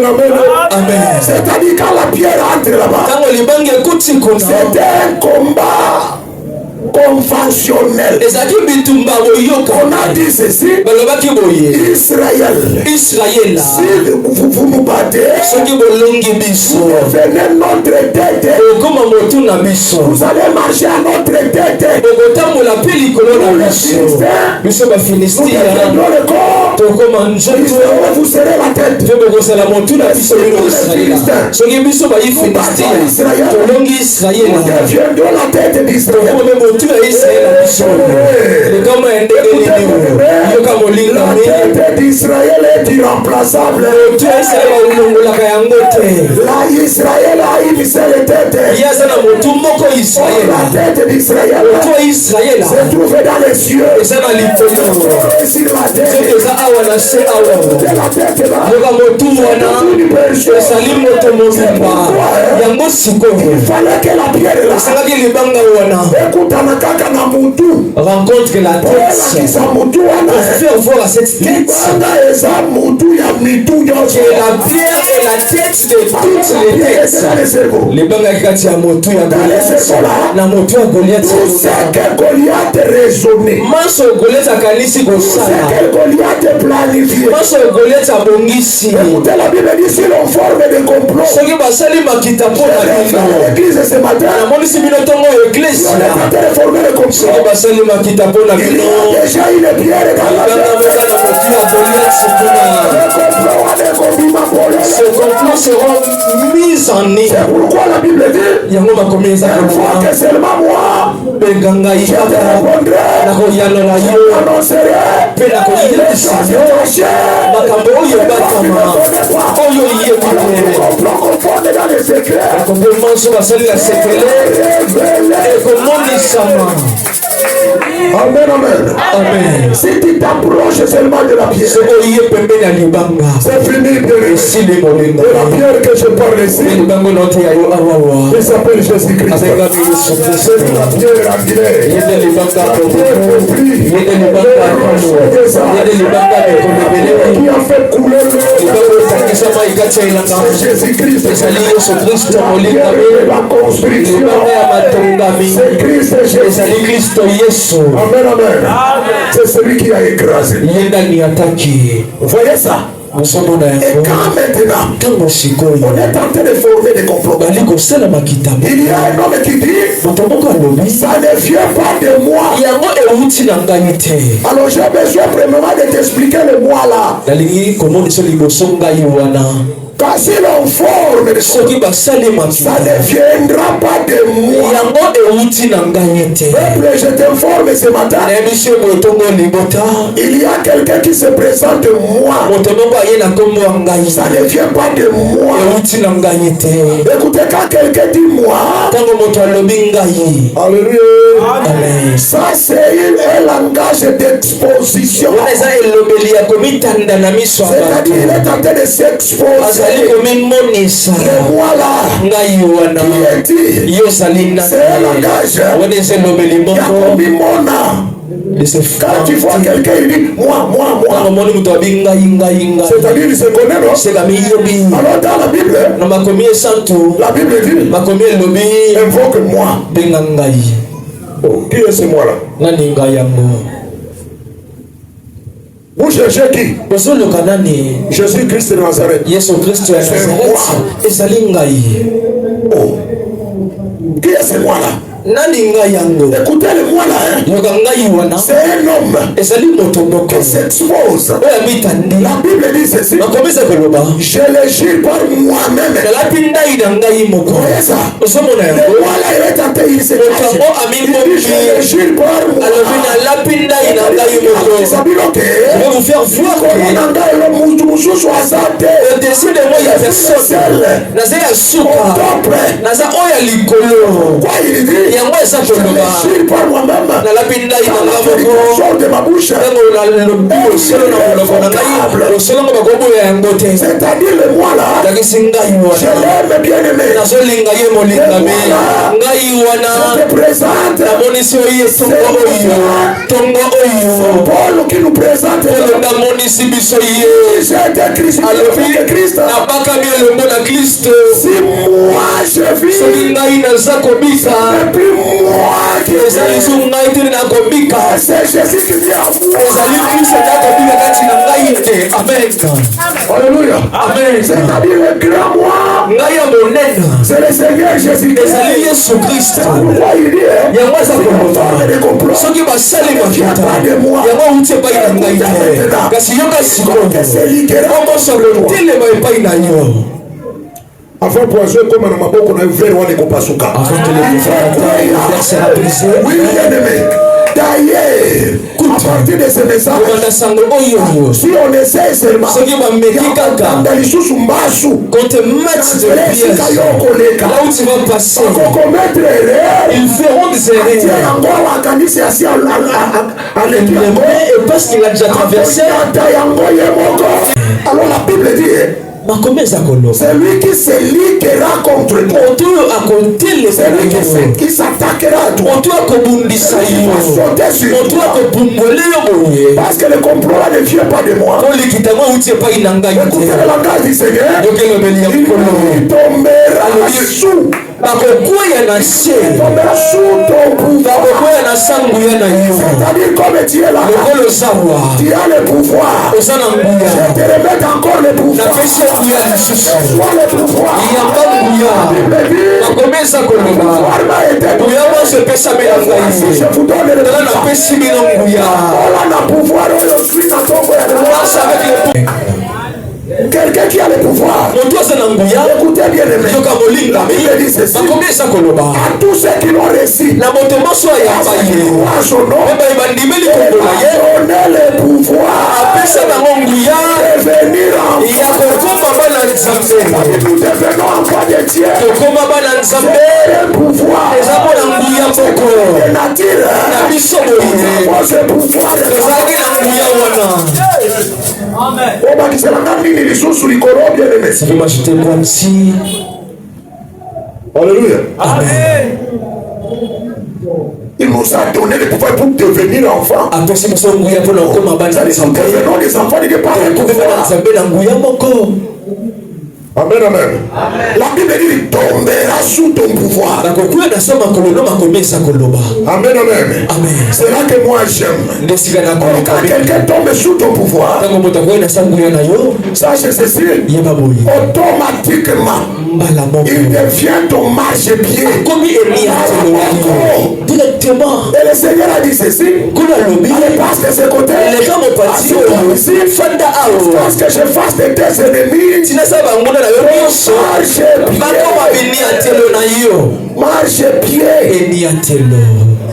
Amen. C'est-à-dire quand la pierre entre là-bas, c'était un combat conventionnel. On a dit ceci, Israël, si vous nous battez, vous devenez notre tête, vous allez marcher à notre tête. Pour les Philistins, nous deviendrons le corps, vous serez la tête. Nous deviendrons la tête d'Israël. La tête d'Israël est irremplaçable. Là, Israël a une seule tête. La tête d'Israël se trouve dans les cieux. Sur la tête. La tête là. Il fallait que la pierre là. Rencontre la tête pour faire voir à cette tête que la pierre est la tête de toutes les têtes. Les bangakas à Motu à Goliath, la Motu à Goliath, tout ce que Goliath raisonné, Manso Goliath à Kanisi Gosala, tout ce que Goliath planifié, Manso Goliath à Bongisi. Écoutez, la Bible dit si l'on forme des complots, ce qui va salir ma kita pour l'église ce matin, la monisi binotongo église on est en train de former des complots. Il y a déjà une pierre dans la tête. Ces complots seront mis en œuvre. C'est pourquoi la Bible dit une fois que seulement moi je répondrai, j'annoncerai les choses cachées, les complots confondent dans les secrets. Amen, amen. Amen. Si tu t'approches seulement de la pierre, c'est fini, de la pierre que je parle ici. Il s'appelle Jésus-Christ. C'est la pierre anglaise. Qui a fait couler c'est Jésus-Christ. La construction. C'est Christ Jésus. Amen, amen. C'est celui qui a écrasé. Vous voyez ça? Et quand maintenant on est en train de former des complots, il y a un homme qui dit ça ne vient pas de moi. Alors j'ai besoin premièrement de t'expliquer le moi là. Quand si l'on forme, ça ne viendra pas de moi. Peuple, je t'informe ce matin. Il y a quelqu'un qui se présente moi. Ça ne vient pas de moi. Écoutez, quand quelqu'un dit moi, alléluia. Ça c'est un langage d'exposition. C'est-à-dire il est en train de s'exposer. Voilà. Qui est-il? C'est un langage. Quand tu vois quelqu'un, il dit moi. C'est-à-dire il se connaît, non? Alors dans la Bible, la Bible dit invoque-moi. Oh, qui est ce moi-là? Vous cherchez qui? Jésus-Christ de Nazareth. C'est moi. Oh. Qui est ce moi-là? Écoutez le moi là, c'est un homme qui s'expose. La Bible dit ceci, je le jure par moi-même. Vous voyez ça? Le moi là il est en train de se cacher. Il dit je le jure par moi-même. Ça veut dire que je vais vous faire voir au-dessus de moi il y a personne. Quoi il dit? jure par moi-même. Sort de ma bouche. C'est-à-dire le moi là. Je l'aime bien aimé. Je te présente. C'est Paul qui nous présente. J'ai été crucifié avec Christ. Si moi je vis, ce n'est plus moi qui vis. C'est Jésus qui vit en moi. Alléluia. Amen. C'est-à-dire le grand moi. C'est le Seigneur Jésus-Christ. Pourquoi il dit avant poison comme na maboko na verre wana kopasuka. Avant que les verres soient brisés. Oui, bien-aimé. D'ailleurs, à partir de ce message, si on essaie seulement, quand te mettre de pièces, là où tu vas passer, ils feront des erreurs. Et parce qu'il a déjà traversé, alors la Bible dit, c'est lui qui se liguera contre toi. C'est lui qui s'attaquera à toi. Il va sauter sur toi. Parce que le complot ne vient pas de moi. Écoutez le langage du Seigneur. Il tombera sous. C'est-à-dire comme tu es là, tu as le pouvoir. Je te remets encore le pouvoir. Sois le pouvoir. Je vous donne le pouvoir. Quelqu'un qui a le pouvoir. Écoutez bien les mecs. Il dit ceci. À tous ceux qui l'ont reçu, à son nom, donner le pouvoir de venir nous devenons enfants de Dieu. Le pouvoir de nature. Ce pouvoir Amen. Ça fait m'ajouter comme si. Alléluia. Amen. Il nous a donné le pouvoir pour devenir enfants. Devenons des enfants de Dieu par le pouvoir. Amen, amen. La Bible dit qu'il tombera sous ton pouvoir. Amen, amen. C'est là que moi j'aime. Quand quelqu'un tombe sous ton pouvoir, sache ceci, automatiquement, il devient ton marchepied. Directement. Et le Seigneur a dit ceci. Allez, passe de ce côté. Parce que je fasse de tes ennemis. Marche pied.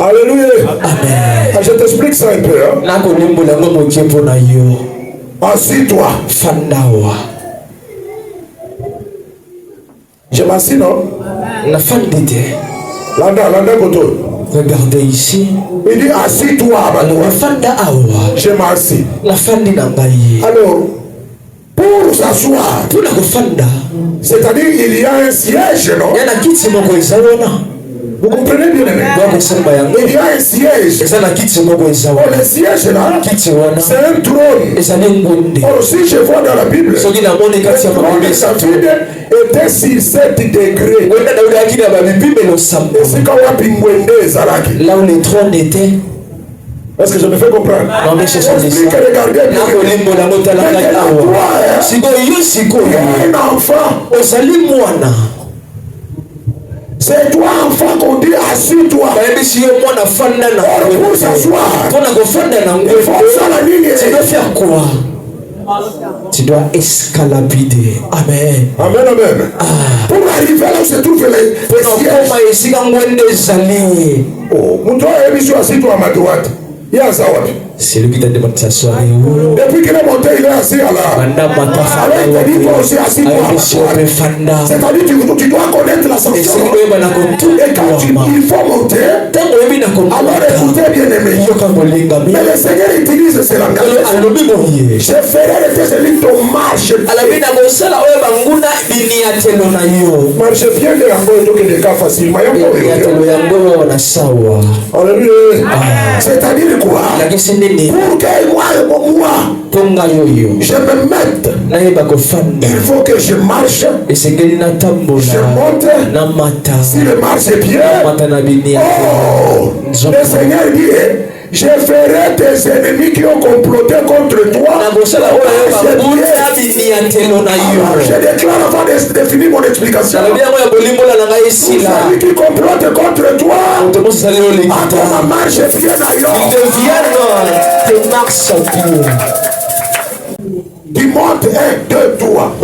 Alléluia. Amen. Je t'explique ça un peu. Assis-toi. Je m'assis, non? Landa koto. Regardez ici. Il dit assis-toi. Je m'assis. Alors, pour s'asseoir, c'est-à-dire il y a un siège, non? Vous comprenez bien, il y a un siège. Le siège là, c'est un trône. Or, si je vois dans la Bible, le trône de David était sur 7 degrés. Là où le trône était. Est-ce que je me fais comprendre? Non, mais c'est ça. Regardez bien. Un enfant. C'est toi enfant qu'on dit assis-toi. Pour s'asseoir. Il faut ça la ligne. Tu dois faire quoi? Tu dois escalader. Amen. Amen, amen. Pour arriver là où se trouve les sièges. Oh, mon toi, assis-toi à ma droite. C'est lui qui t'a demandé de s'asseoir. Depuis qu'il est monté, il est assis là. Alors il te dit toi aussi assis-toi. C'est-à-dire tu dois connaître la sanction. Et quand il faut monter, alors écoutez bien aimé. Mais le Seigneur utilise ce langage. Je ferai de tes élites ton marche. Marche bien de yango et de cas facilement. C'est-à-dire quoi? Pour que moi, je me mette, il faut que je marche, je monte. Si le marche est bien, le Seigneur dit, je ferai tes ennemis qui ont comploté contre toi. Je déclare avant de finir mon explication. Celui qui complote contre toi, attends, marche bien tu montes 1, 2, 3.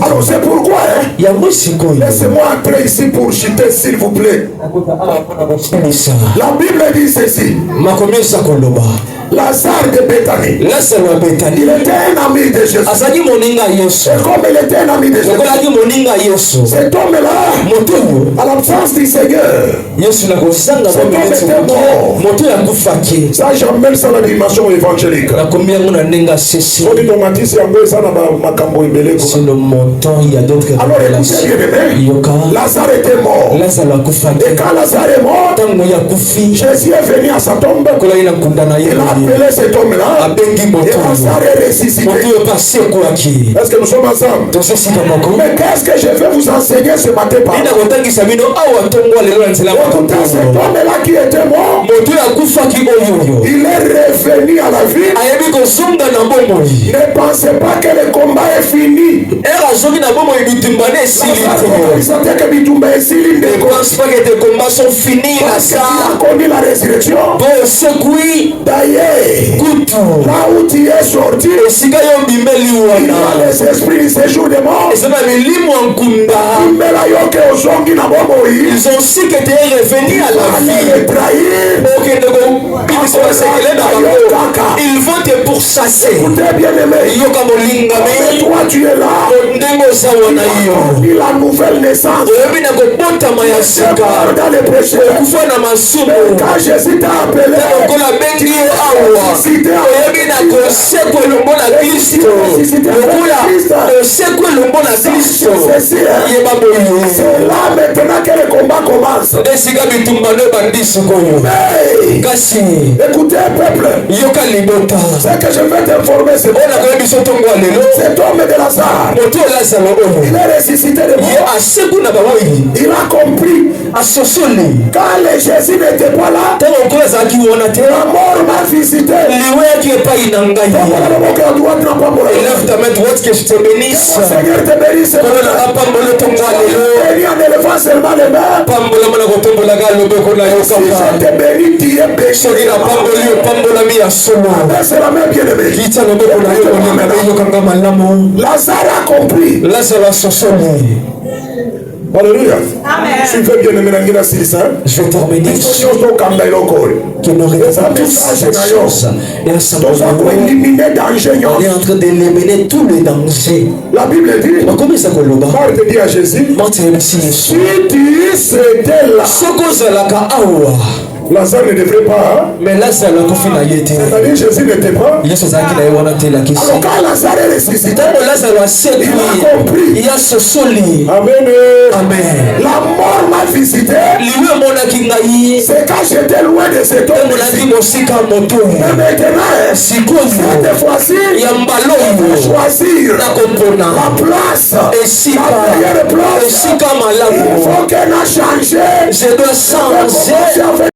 Alors c'est pourquoi laissez-moi entrer ici pour chuter s'il vous plaît. La Bible dit ceci. Lazare de Béthanie, il était un ami de Jésus. Et comme il était un ami de Jésus, cet homme-là, à l'absence du Seigneur, cet homme était mort. Ça, j'emmène ça dans la dimension évangélique. C'est le montant, il y a d'autres révélations. Lazare était mort. Et quand Lazare est mort, Jésus est venu à sa tombe. Il a appelé cet homme-là et Lazare est ressuscité. Est-ce que nous sommes ensemble? Mais qu'est-ce que je vais vous enseigner ce matin par là? Cet homme-là qui était mort, il est revenu à la vie. Ne pensez pas que le combat est fini. Il sentait que Bitumba est fini. Ne pense pas que tes combats sont finis. Parce qu'il a connu la résurrection. D'ailleurs, là où tu es sorti, il y a les esprits du séjour des morts. Ils ont su que tu es revenu à la vie. Ils vont te pourchasser. Écoutez bien aimé. Mais toi tu es là. Il a nouvelle naissance. Dans les péchés. Quand Jésus t'a appelé, c'est là maintenant que le combat commence. Écoutez peuple, ce que je vais t'informer c'est cet homme de Lazare, il est ressuscité de mort. Il a compris quand le Jésus n'était pas là, la mort m'a visité. Lève ta main droite que je te bénisse. Seigneur te bénisse. Bénis en élevant seulement les mains. Si je te bénis, tu es béni. C'est la main bien-aimée. Lazare a compris. Alléluia. Suivez bien aimé Nangina Silisa. Je vais terminer. Que nous regardons tous et ensemble. On est en train d'éliminer tous les dangers. La Bible dit. Marthe dit à Jésus. Si tu étais là. Lazare ne devrait pas. Mais Lazare c'est-à-dire Jésus n'était pas. Alors quand Lazare est ressuscité, il a compris. Amen. La mort m'a visité. C'est quand j'étais loin de cet homme. Mais maintenant, cette fois-ci, il faut choisir la place. La meilleure place. Il faut qu'elle a changé. Je dois changer.